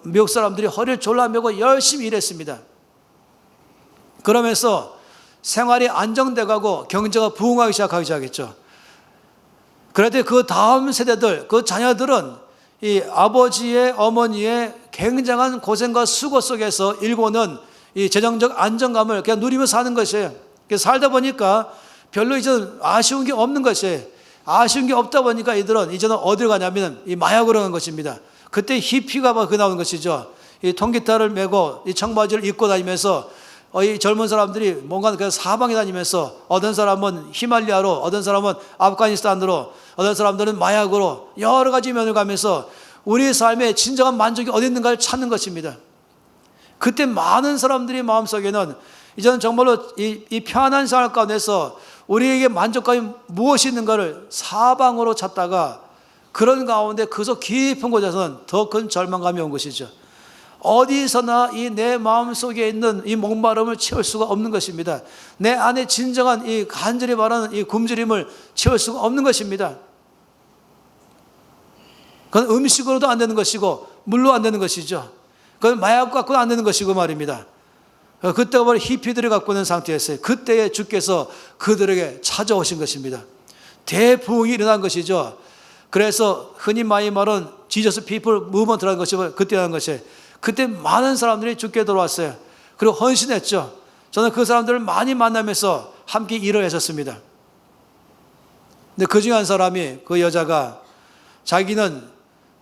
미국 사람들이 허리를 졸라매고 열심히 일했습니다. 그러면서 생활이 안정돼 가고 경제가 부흥하기 시작하겠죠. 그런데 그 다음 세대들, 그 자녀들은 이 아버지의 어머니의 굉장한 고생과 수고 속에서 일고는 이 재정적 안정감을 그냥 누리며 사는 것이에요. 살다 보니까 별로 이제는 아쉬운 게 없는 것이에요. 아쉬운 게 없다 보니까 이들은 이제는 어디로 가냐면 이 마약으로 간 것입니다. 그때 히피가 막 그 나오는 것이죠. 이 통기타를 메고 이 청바지를 입고 다니면서 이 젊은 사람들이 뭔가 그 사방에 다니면서 어떤 사람은 히말리아로, 어떤 사람은 아프가니스탄으로, 어떤 사람들은 마약으로 여러 가지 면을 가면서 우리의 삶에 진정한 만족이 어디 있는가를 찾는 것입니다. 그때 많은 사람들이 마음속에는 이제는 정말로 이 편안한 생활 가운데서 우리에게 만족감이 무엇이 있는가를 사방으로 찾다가 그런 가운데 그저 깊은 곳에서는 더 큰 절망감이 온 것이죠. 어디서나 이 내 마음속에 있는 이 목마름을 채울 수가 없는 것입니다. 내 안에 진정한 이 간절히 바라는 이 굶주림을 채울 수가 없는 것입니다. 그건 음식으로도 안 되는 것이고 물로 안 되는 것이죠. 그건 마약 갖고는 안 되는 것이고 말입니다. 그때가 바로 히피들이 갖고 있는 상태였어요. 그때에 주께서 그들에게 찾아오신 것입니다. 대부흥이 일어난 것이죠. 그래서 흔히 많이 말하는 지저스 피플 무브먼트라는 것이 그때 일어난 것이에요. 그때 많은 사람들이 주께 들어왔어요. 그리고 헌신했죠. 저는 그 사람들을 많이 만나면서 함께 일을 했었습니다. 근데 그 중에 한 사람이, 그 여자가 자기는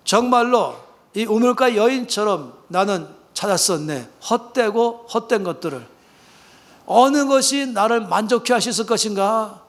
정말로 이 우물가 여인처럼 나는 찾았었네. 헛되고 헛된 것들을. 어느 것이 나를 만족해 하실 것인가?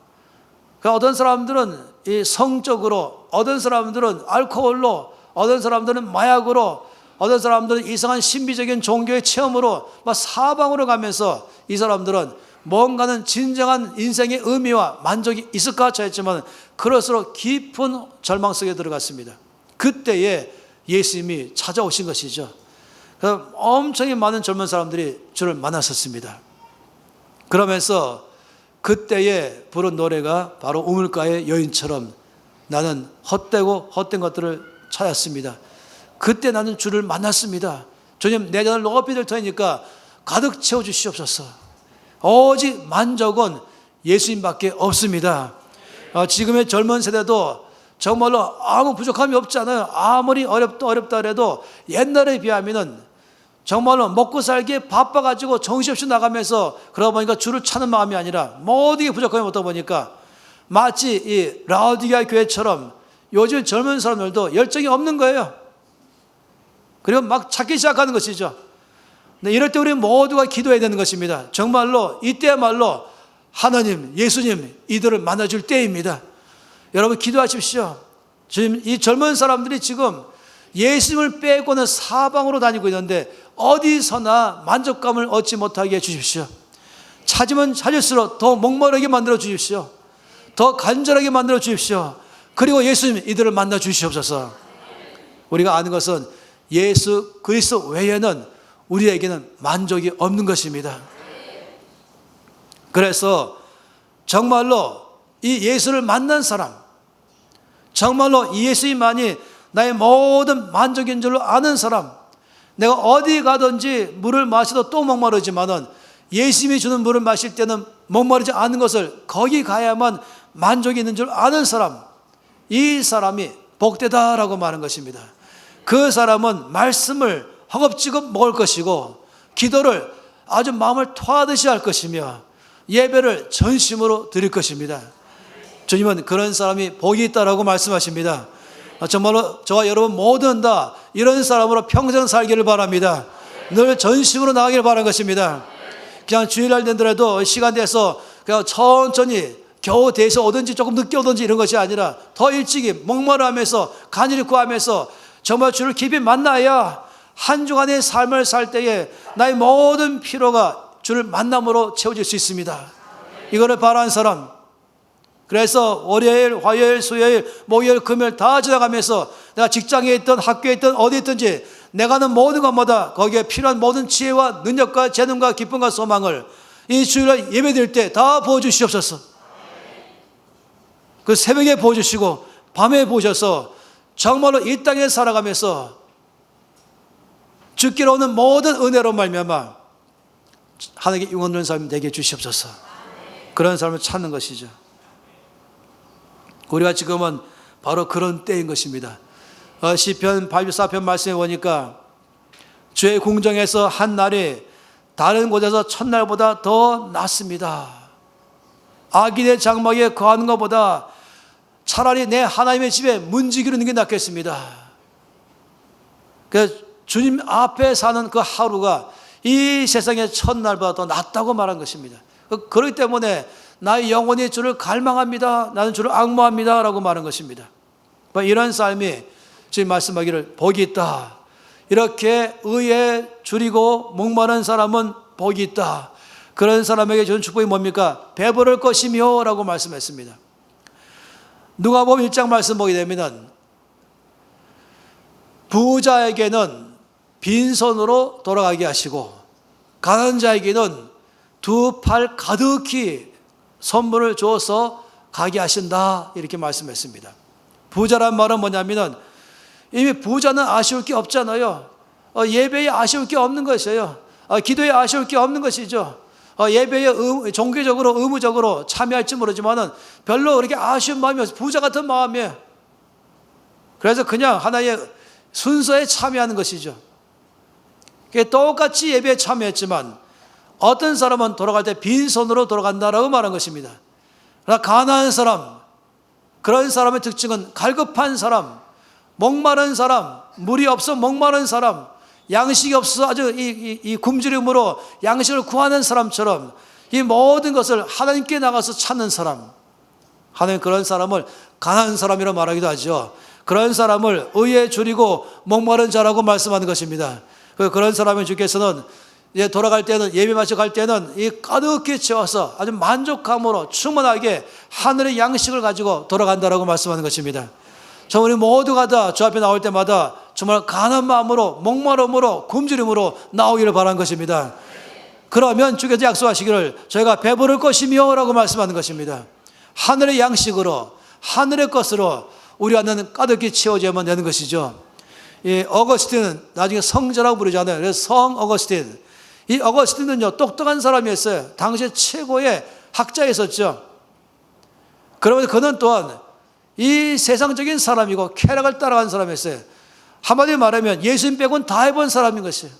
어떤 사람들은 이 성적으로, 어떤 사람들은 알코올로, 어떤 사람들은 마약으로, 어떤 사람들은 이상한 신비적인 종교의 체험으로 막 사방으로 가면서 이 사람들은 뭔가는 진정한 인생의 의미와 만족이 있을까 했지만 그럴수록 깊은 절망 속에 들어갔습니다. 그때에 예수님이 찾아오신 것이죠. 엄청 많은 젊은 사람들이 주를 만났었습니다. 그러면서 그때에 부른 노래가 바로 우물가의 여인처럼 나는 헛되고 헛된 것들을 찾았습니다. 그때 나는 주를 만났습니다. 주님 내 잔을 높이 들 터이니까 가득 채워주시옵소서. 오직 만족은 예수님밖에 없습니다. 지금의 젊은 세대도 정말로 아무 부족함이 없잖아요. 아무리 어렵다 해도 옛날에 비하면은 정말로 먹고 살기에 바빠가지고 정신없이 나가면서 그러다 보니까 주를 찾는 마음이 아니라 모든 게 부족함이 없다 보니까 마치 이 라오디게아 교회처럼 요즘 젊은 사람들도 열정이 없는 거예요. 그리고 막 찾기 시작하는 것이죠. 근데 이럴 때 우리 모두가 기도해야 되는 것입니다. 정말로 이때야말로 하나님, 예수님 이들을 만나줄 때입니다. 여러분 기도하십시오. 지금 이 젊은 사람들이 지금 예수님을 빼고는 사방으로 다니고 있는데 어디서나 만족감을 얻지 못하게 해주십시오. 찾으면 찾을수록 더 목마르게 만들어 주십시오. 더 간절하게 만들어 주십시오. 그리고 예수님 이들을 만나 주시옵소서. 우리가 아는 것은 예수 그리스도 외에는 우리에게는 만족이 없는 것입니다. 그래서 정말로 이 예수를 만난 사람, 정말로 이 예수님만이 나의 모든 만족인 줄로 아는 사람, 내가 어디 가든지 물을 마셔도 또 목마르지만은 예수님이 주는 물을 마실 때는 목마르지 않은 것을 거기 가야만 만족이 있는 줄 아는 사람, 이 사람이 복되다라고 말하는 것입니다. 그 사람은 말씀을 허겁지겁 먹을 것이고 기도를 아주 마음을 토하듯이 할 것이며 예배를 전심으로 드릴 것입니다. 주님은 그런 사람이 복이 있다라고 말씀하십니다. 정말로 저와 여러분 모두는 다 이런 사람으로 평생 살기를 바랍니다. 늘 전심으로 나가기를 바라는 것입니다. 그냥 주일날 된더라도 시간 돼서 그냥 천천히 겨우 돼서 오든지 조금 늦게 오든지 이런 것이 아니라 더 일찍이 목마르하면서 간절히 구하면서 정말 주를 깊이 만나야 한 주간의 삶을 살 때에 나의 모든 피로가 주를 만남으로 채워질 수 있습니다. 이거를 바라는 사람, 그래서 월요일, 화요일, 수요일, 목요일, 금요일 다 지나가면서 내가 직장에 있든 학교에 있든 어디 있든지 내가 하는 모든 것마다 거기에 필요한 모든 지혜와 능력과 재능과 기쁨과 소망을 이 주일날 예배드릴 때 다 부어주시옵소서. 그 새벽에 부어주시고 밤에 부으셔서 정말로 이 땅에 살아가면서 죽기로 오는 모든 은혜로 말미암아 하나님께 영원 있는 삶이 되게 해주시옵소서. 그런 삶을 찾는 것이죠. 우리가 지금은 바로 그런 때인 것입니다. 시편 84편 말씀에 보니까 주의 궁정에서 한 날이 다른 곳에서 첫날보다 더 낫습니다. 악인의 장막에 거하는 것보다 차라리 내 하나님의 집에 문지기로 있는 게 낫겠습니다. 그래서 주님 앞에 사는 그 하루가 이 세상의 첫날보다 더 낫다고 말한 것입니다. 그렇기 때문에 나의 영혼이 주를 갈망합니다. 나는 주를 앙모합니다. 라고 말한 것입니다. 이런 삶이 지금 말씀하기를 복이 있다. 이렇게 의에 줄이고 목마른 사람은 복이 있다. 그런 사람에게 주는 축복이 뭡니까? 배부를 것이며 라고 말씀했습니다. 누가복음 1장 말씀 보게 되면 부자에게는 빈손으로 돌아가게 하시고 가난한 자에게는 두 팔 가득히 선물을 주어서 가게 하신다 이렇게 말씀했습니다. 부자란 말은 뭐냐면 이미 부자는 아쉬울 게 없잖아요. 예배에 아쉬울 게 없는 것이에요. 기도에 아쉬울 게 없는 것이죠. 예배에 종교적으로 의무적으로 참여할지 모르지만은 별로 그렇게 아쉬운 마음이 없어요. 부자 같은 마음이에요. 그래서 그냥 하나의 순서에 참여하는 것이죠. 똑같이 예배에 참여했지만 어떤 사람은 돌아갈 때 빈손으로 돌아간다라고 말한 것입니다. 그러나 가난한 사람, 그런 사람의 특징은 갈급한 사람, 목마른 사람, 물이 없어 목마른 사람, 양식이 없어 아주 이 굶주림으로 양식을 구하는 사람처럼 이 모든 것을 하나님께 나가서 찾는 사람, 하나님 그런 사람을 가난한 사람이라고 말하기도 하죠. 그런 사람을 의에 줄이고 목마른 자라고 말씀하는 것입니다. 그런 사람을 주께서는 이제 돌아갈 때는 예배 마치고 갈 때는 이 가득히 채워서 아주 만족감으로 충분하게 하늘의 양식을 가지고 돌아간다라고 말씀하는 것입니다. 저 우리 모두가 다 주 앞에 나올 때마다 정말 가난한 마음으로 목마름으로 굶주림으로 나오기를 바라는 것입니다. 그러면 주께서 약속하시기를 저희가 배부를 것이며 라고 말씀하는 것입니다. 하늘의 양식으로 하늘의 것으로 우리 안에는 가득히 채워져야만 되는 것이죠. 이 어거스틴은 나중에 성자라고 부르잖아요. 그래서 성 어거스틴. 이 어거스틴은요 똑똑한 사람이었어요. 당시 최고의 학자였었죠. 그러면서 그는 또한 이 세상적인 사람이고 쾌락을 따라간 사람이었어요. 한마디로 말하면 예수님 빼고는 다 해본 사람인 것이에요.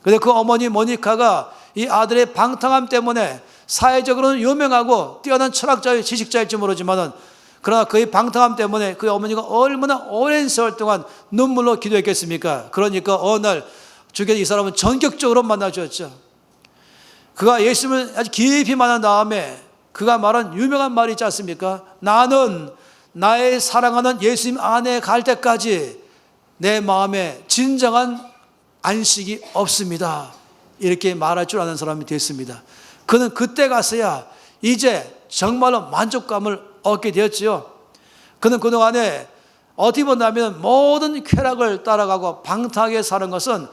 그런데 그 어머니 모니카가 이 아들의 방탕함 때문에 사회적으로는 유명하고 뛰어난 철학자의 지식자일지 모르지만은 그러나 그의 방탕함 때문에 그 어머니가 얼마나 오랜 세월 동안 눈물로 기도했겠습니까? 그러니까 어느 날 주께서 이 사람은 전격적으로 만나주었죠. 그가 예수님을 아주 깊이 만난 다음에 그가 말한 유명한 말이 있지 않습니까? 나는 나의 사랑하는 예수님 안에 갈 때까지 내 마음에 진정한 안식이 없습니다. 이렇게 말할 줄 아는 사람이 됐습니다. 그는 그때 가서야 이제 정말로 만족감을 얻게 되었지요. 그는 그동안에 어떻게 본다면 모든 쾌락을 따라가고 방탕하게 사는 것은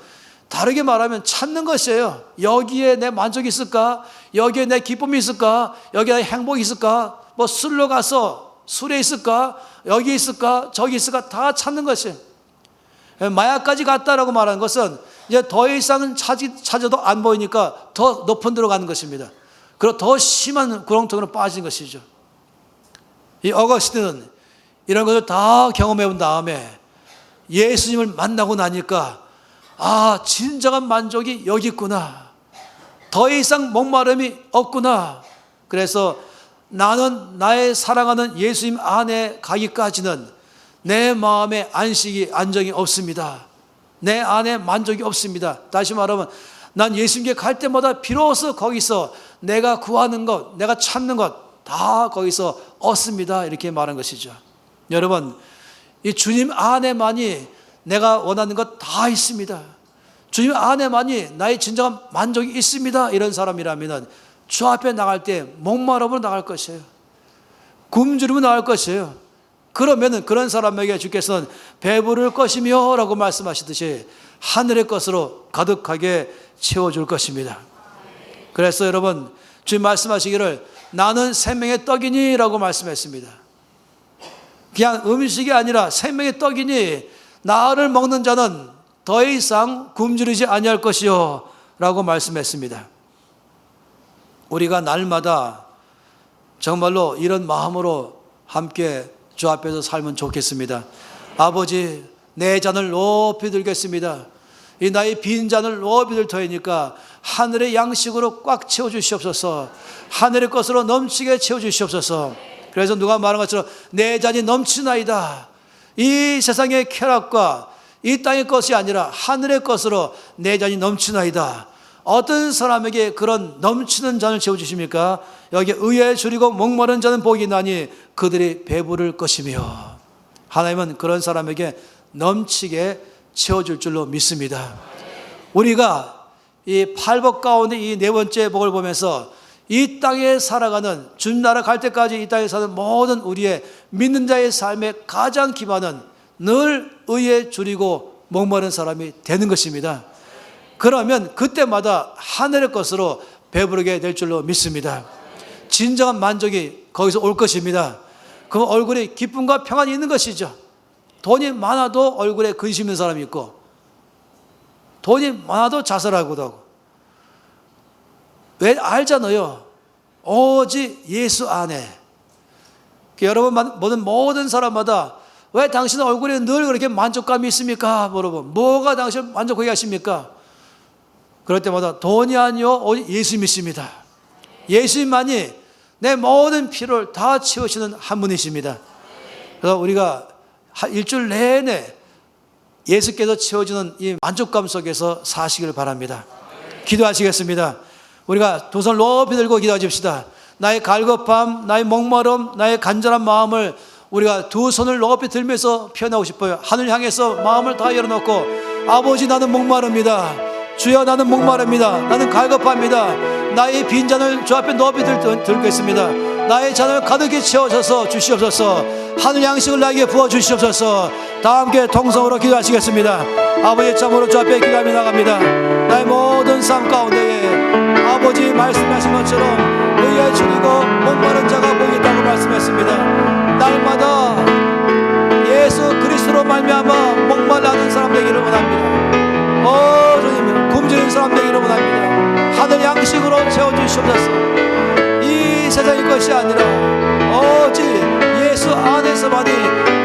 다르게 말하면 찾는 것이에요. 여기에 내 만족이 있을까? 여기에 내 기쁨이 있을까? 여기에 내 행복이 있을까? 뭐 술로 가서 술에 있을까? 여기 있을까? 저기 있을까? 다 찾는 것이에요. 마약까지 갔다라고 말하는 것은 이제 더 이상은 찾아도 안 보이니까 더 높은 데로 가는 것입니다. 그리고 더 심한 구렁텅이로 빠진 것이죠. 이 어거스틴은 이런 것을 다 경험해 본 다음에 예수님을 만나고 나니까 진정한 만족이 여기 있구나. 더 이상 목마름이 없구나. 그래서 나는 나의 사랑하는 예수님 안에 가기까지는 내 마음에 안정이 없습니다. 내 안에 만족이 없습니다. 다시 말하면 난 예수님께 갈 때마다 비로소 거기서 내가 구하는 것, 내가 찾는 것 다 거기서 얻습니다. 이렇게 말한 것이죠. 여러분, 이 주님 안에만이 내가 원하는 것 다 있습니다. 주님 안에만이 나의 진정한 만족이 있습니다. 이런 사람이라면 주 앞에 나갈 때 목마름으로 나갈 것이에요. 굶주리며 나갈 것이에요. 그러면 그런 사람에게 주께서는 배부를 것이며 라고 말씀하시듯이 하늘의 것으로 가득하게 채워줄 것입니다. 그래서 여러분, 주님 말씀하시기를 나는 생명의 떡이니 라고 말씀했습니다. 그냥 음식이 아니라 생명의 떡이니 나를 먹는 자는 더 이상 굶주리지 아니할 것이요 라고 말씀했습니다. 우리가 날마다 정말로 이런 마음으로 함께 주 앞에서 살면 좋겠습니다. 아버지, 내 잔을 높이 들겠습니다. 이 나의 빈 잔을 높이 들 터이니까 하늘의 양식으로 꽉 채워주시옵소서. 하늘의 것으로 넘치게 채워주시옵소서. 그래서 누가 말한 것처럼 내 잔이 넘치나이다. 이 세상의 쾌락과 이 땅의 것이 아니라 하늘의 것으로 내 잔이 넘치나이다. 어떤 사람에게 그런 넘치는 잔을 채워주십니까? 여기 의에 줄이고 목마른 자는 복이 나니 그들이 배부를 것이며, 하나님은 그런 사람에게 넘치게 채워줄 줄로 믿습니다. 우리가 이 8복 가운데 이 네 번째 복을 보면서 이 땅에 살아가는 주님 나라 갈 때까지 이 땅에 사는 모든 우리의 믿는 자의 삶의 가장 기반은 늘 의에 줄이고 목마른 사람이 되는 것입니다. 그러면 그때마다 하늘의 것으로 배부르게 될 줄로 믿습니다. 진정한 만족이 거기서 올 것입니다. 그 얼굴에 기쁨과 평안이 있는 것이죠. 돈이 많아도 얼굴에 근심 있는 사람이 있고, 돈이 많아도 자살하고도 하고. 왜? 알잖아요. 오직 예수 안에. 여러분, 모든 사람마다 왜 당신 얼굴에 늘 그렇게 만족감이 있습니까? 물어보면 뭐가 당신을 만족하게 하십니까? 그럴 때마다 돈이 아니요 오직 예수님이십니다. 예수님만이 내 모든 필요를 다 채우시는 한 분이십니다. 그래서 우리가 일주일 내내 예수께서 채워주는 이 만족감 속에서 사시길 바랍니다. 기도하시겠습니다. 우리가 두 손 높이 들고 기도하십시다. 나의 갈급함, 나의 목마름, 나의 간절한 마음을 우리가 두 손을 높이 들면서 표현하고 싶어요. 하늘 향해서 마음을 다 열어놓고, 아버지, 나는 목마릅니다. 주여, 나는 목마릅니다. 나는 갈급합니다. 나의 빈잔을 주 앞에 높이 들고 있습니다. 나의 잔을 가득히 채워서 주시옵소서. 하늘 양식을 나에게 부어주시옵소서. 다 함께 통성으로 기도하시겠습니다. 아버지, 참으로 주 앞에 기도하며 나갑니다. 나의 모든 삶 가운데에 아버지 말씀하신 것처럼 의에 줄이고 목마른 자가 보이겠다고 말씀했습니다. 날마다 예수 그리스도로 말미암아 목말라는 사람 되기를 원합니다. 주님, 굶주린 사람 되기를 원합니다. 하늘 양식으로 채워주시옵소서. 이 세상의 것이 아니라 오직 예수 안에서만이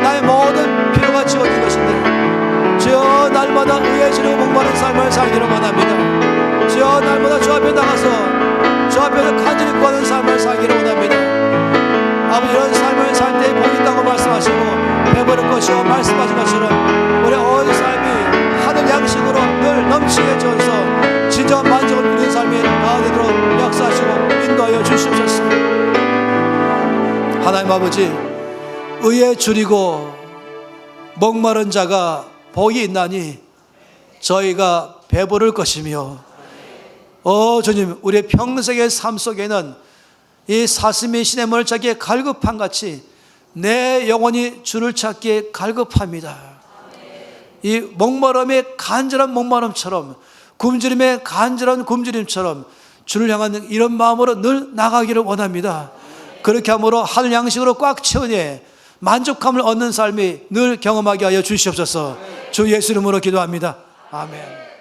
나의 모든 필요가 채워진 것인데, 주여, 날마다 의에 줄이고 목마른 삶을 살기를 원합니다. 주여, 날마다 주 앞에 나가서 주 앞에서 간절히 구하는 삶을 살기를 원합니다. 아버지, 이런 삶을 살 때 복이 있다고 말씀하시고 배부를 것이요 말씀하신 것처럼 우리 온 삶이 하늘 양식으로 늘 넘치게 주어서 진정한 만족을 누리는 삶이 다 되도록 역사하시고 인도하여 주시옵소서. 하나님 아버지, 의에 줄이고 목마른 자가 복이 있나니 저희가 배부를 것이며, 주님, 우리의 평생의 삶 속에는 이 사슴이 시냇물을 찾기에 갈급한 같이 내 영혼이 주를 찾기에 갈급합니다. 이 목마름의 간절한 목마름처럼, 굶주림의 간절한 굶주림처럼 주를 향한 이런 마음으로 늘 나가기를 원합니다. 그렇게 함으로 하늘 양식으로 꽉 채우니 만족함을 얻는 삶이 늘 경험하게 하여 주시옵소서. 주 예수 이름으로 기도합니다. 아멘.